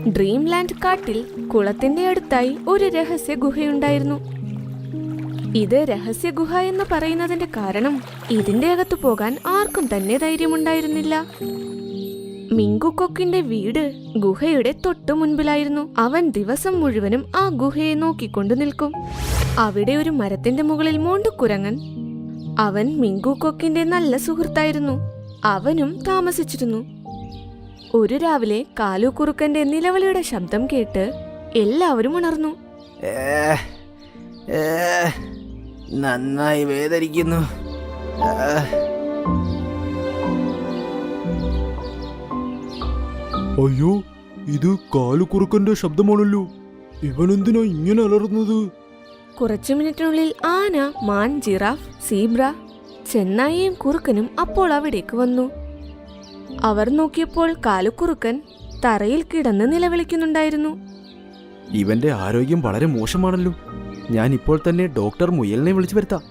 Dreamland കാട്ടിൽ കുളത്തിന്റെ അടുത്തായി ഒരു രഹസ്യ ഗുഹയുണ്ടായിരുന്നു. ഇത് രഹസ്യ ഗുഹ എന്ന് പറയുന്നതിന്റെ കാരണം ഇതിന്റെ അകത്തു പോകാൻ ആർക്കും തന്നെ ധൈര്യമുണ്ടായിരുന്നില്ല. മിങ്കുക്കൊക്കിന്റെ വീട് ഗുഹയുടെ തൊട്ടു മുൻപിലായിരുന്നു. അവൻ ദിവസം മുഴുവനും ആ ഗുഹയെ നോക്കിക്കൊണ്ടു നിൽക്കും. അവിടെ ഒരു മരത്തിന്റെ മുകളിൽ മോണ്ടുകുരങ്ങൻ. അവൻ മിങ്കുക്കൊക്കിന്റെ നല്ല സുഹൃത്തായിരുന്നു. അവനും താമസിച്ചിരുന്നു. ഒരു രാവിലെ കാലുകുറുക്കന്റെ നിലവിളിയുടെ ശബ്ദം കേട്ട് എല്ലാവരും ഉണർന്നു. നന്നായി വേദനിക്കുന്നു. അയ്യോ, ഇത് കാലുകുറുക്കന്റെ ശബ്ദമാണല്ലോ. ഇവനെന്തിനാ ഇങ്ങനെ അലറുന്നത്? കുറച്ചു മിനിറ്റിനുള്ളിൽ ആന, മാൻ, ജിറാഫ്, സീബ്ര, ചെന്നായിയും കുറുക്കനും അപ്പോൾ അവിടേക്ക് വന്നു. അവർ നോക്കിയപ്പോൾ കാലുകുറുക്കൻ തറയിൽ കിടന്ന് നിലവിളിക്കുന്നുണ്ടായിരുന്നു. ഇവന്റെ ആരോഗ്യം വളരെ മോശമാണല്ലോ. ഞാൻ ഇപ്പോൾ തന്നെ ഡോക്ടർ മുയലിനെ വിളിച്ചു വരുത്താം.